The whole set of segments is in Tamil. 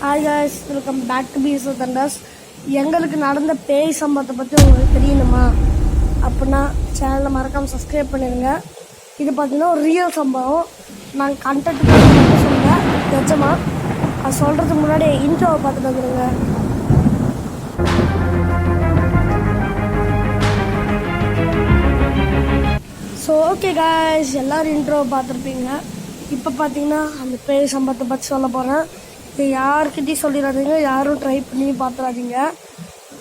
Hi guys, welcome back to peace thunders. எங்களுக்கு நடந்த பேய் சம்பவத்தை பற்றி உங்களுக்கு தெரியணுமா அப்படின்னா சேனலை மறக்காமல் சப்ஸ்கிரைப் பண்ணிடுங்க. இது பார்த்தீங்கன்னா ஒரு ரியல் சம்பவம். நாங்கள் கண்டென்ட் மட்டும் சொல்லுங்கள் நிஜமா. அது சொல்கிறதுக்கு முன்னாடி இன்ட்ரோவை பார்த்துட்டு வந்துடுங்க. ஸோ ஓகே காய்ஸ், எல்லோரும் இன்ட்ரோவை பார்த்துருப்பீங்க. இப்போ பார்த்தீங்கன்னா அந்த பேய் சம்பவத்தை பற்றி சொல்ல போகிறேன். இது யாருக்கிட்டையும் சொல்லிடாதீங்க, யாரும் ட்ரை பண்ணி பார்த்துடாதீங்க.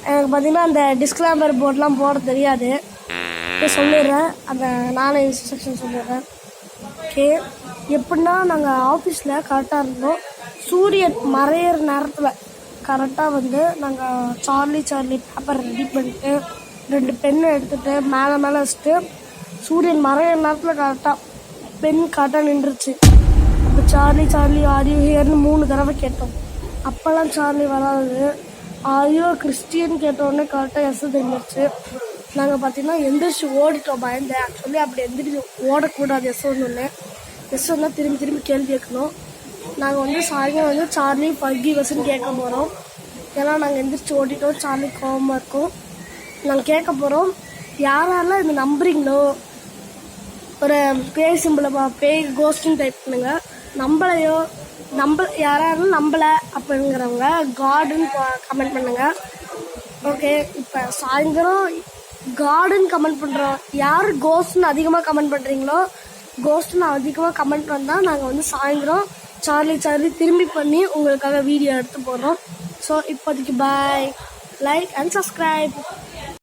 எனக்கு பார்த்தீங்கன்னா அந்த டிஸ்க்ளைமர் போர்டெலாம் போட தெரியாது. இப்போ சொல்லிடுறேன், அந்த நானே இன்ஸ்ட்ரக்ஷன் சொல்லிடுறேன். ஓகே, எப்படின்னா நாங்கள் ஆஃபீஸில் கரெக்டாக இருந்தோம். சூரியன் மறையிற நேரத்தில் கரெக்டாக வந்து நாங்கள் சார்லி பேப்பர் ரெடி பண்ணிட்டு 2 பெண்ணை எடுத்துகிட்டு மேலே வச்சுட்டு சூரியன் மறையிற நேரத்தில் கரெக்டாக பெண் கரெக்டாக நின்றுச்சு. அப்போ சார்லி ஆர் யூ ஹியர்னு 3 தடவை கேட்டோம். அப்போல்லாம் சார்லி வராது. ஆர் யூ கிறிஸ்டியன் கேட்டோடனே கரெக்டாக எஸ் தெரிஞ்சிருச்சு. நாங்கள் பார்த்தீங்கன்னா எந்திரிச்சு ஓடிட்டோம் பயந்தேன். ஆக்சுவலி அப்படி எந்திரிச்சு ஓடக்கூடாது. எஸ் வந்தால் திரும்பி கேள்வி கேட்கணும். நாங்கள் வந்து சாயங்காலம் வந்து சார்லி பர்கி வசுன்னு கேட்க போகிறோம். ஏன்னா நாங்கள் எந்திரிச்சு ஓடிட்டோம், சார்லி கோவமாக இருக்கும். நாங்கள் கேட்க போகிறோம், யாரெல்லாம் இது நம்புறீங்களோ ஒரு பேய் சிம்பிளை பேய் கோஸ்டிங் டைப் பண்ணுங்க. யாராலும் நம்பலை அப்படிங்கிறவங்க காடுன்னு கமெண்ட் பண்ணுங்க. ஓகே, இப்போ சாயந்தரம் காடுன்னு கமெண்ட் பண்ணுறோம். யார் கோஸ்ட்னு அதிகமாக கமெண்ட் பண்ணுறீங்களோ, கோஸ்ட்னு அதிகமாக கமெண்ட் வந்தால் நாங்கள் வந்து சாயந்தரம் சார்லி திரும்பி பண்ணி உங்களுக்காக வீடியோ எடுத்து போடுறோம். ஸோ இப்போதைக்கு பாய், லைக் அண்ட் சப்ஸ்கிரைப்.